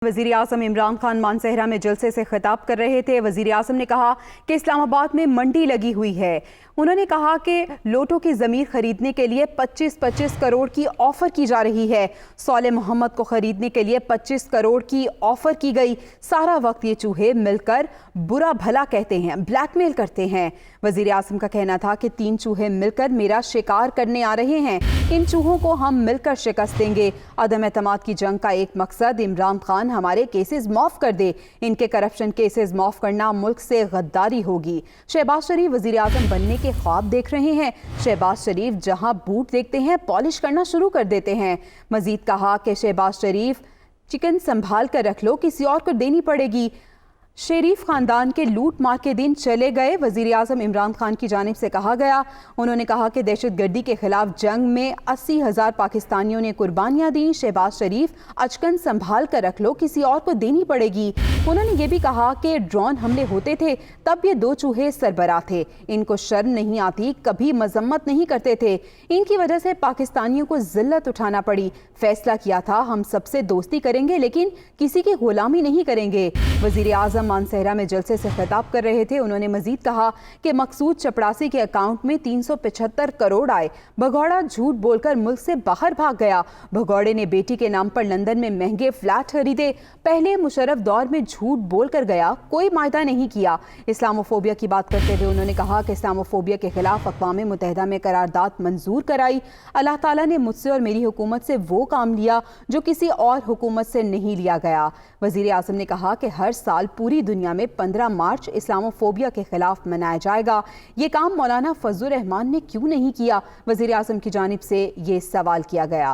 वज़ीर आज़म इमरान खान मानसहरा में जलसे से खिताब कर रहे थे। वज़ीर आज़म ने कहा कि इस्लामाबाद में मंडी लगी हुई है। उन्होंने कहा कि लोटो की ज़मीन खरीदने के लिए 25-25 करोड़ की ऑफ़र की जा रही है। सौले मोहम्मद को खरीदने के लिए 25 करोड़ की ऑफ़र की गई। सारा वक्त ये चूहे मिलकर बुरा भला कहते हैं, ब्लैकमेल करते हैं। वज़ीर आज़म का कहना था कि 3 चूहे मिलकर मेरा शिकार करने आ रहे हैं। इन चूहों को हम मिलकर शिकस्त देंगे। अदम एतमाद की जंग का एक मकसद इमरान खान हमारे केसेस माफ़ कर दे। इनके करप्शन केसेस माफ़ करना मुल्क से गद्दारी होगी। शहबाज शरीफ वज़ीर आज़म बनने के ख्वाब देख रहे हैं। शहबाज शरीफ जहां बूट देखते हैं पॉलिश करना शुरू कर देते हैं। मजीद कहा कि शहबाज शरीफ चिकन संभाल कर रख लो, किसी और को देनी पड़ेगी। शरीफ खानदान के लूट मार के दिन चले गए। वज़ीर आज़म इमरान खान की जानिब से कहा गया। उन्होंने कहा कि दहशतगर्दी के खिलाफ जंग में 80,000 पाकिस्तानियों ने कुर्बानियां दी। शहबाज शरीफ अचकन संभाल कर रख लो, किसी और को देनी पड़ेगी। उन्होंने ये भी कहा कि ड्रोन हमले होते थे तब ये 2 चूहे सरबराह थे। इनको शर्म नहीं आती, कभी मजम्मत नहीं करते थे। इनकी वजह से पाकिस्तानियों को जिल्लत उठाना पड़ी। फैसला किया था हम सबसे दोस्ती करेंगे लेकिन किसी की गुलामी नहीं करेंगे। वज़ीर आज़म मानसहरा में जलसे से खिताब कर रहे थे। उन्होंने मजीद कहा कि मकसूद चपड़ासी के अकाउंट में 375 करोड़ आए। भगौड़ा झूठ बोलकर मुल्क से बाहर भाग गया। भगौड़े ने बेटी के नाम पर लंदन में महंगे फ्लैट खरीदे। पहले मुशर्रफ दौर में झूठ बोल कर गया, कोई मायदा नहीं किया। इस्लामोफोबिया की बात करते हुए उन्होंने कहा कि इस्लामोफोबिया के खिलाफ अक़वाम मुत्तहिदा में करारदाद मंजूर कराई। अल्लाह ताला ने मुझसे और मेरी हुकूमत से वो काम लिया जो किसी और हुकूमत से नहीं लिया गया। वज़ीर आज़म ने कहा कि हर साल पूरी दुनिया में 15 मार्च इस्लामोफोबिया के खिलाफ मनाया जाएगा। ये काम मौलाना फजलुर रहमान ने क्यों नहीं किया? वज़ीर आज़म की जानिब से ये सवाल किया गया।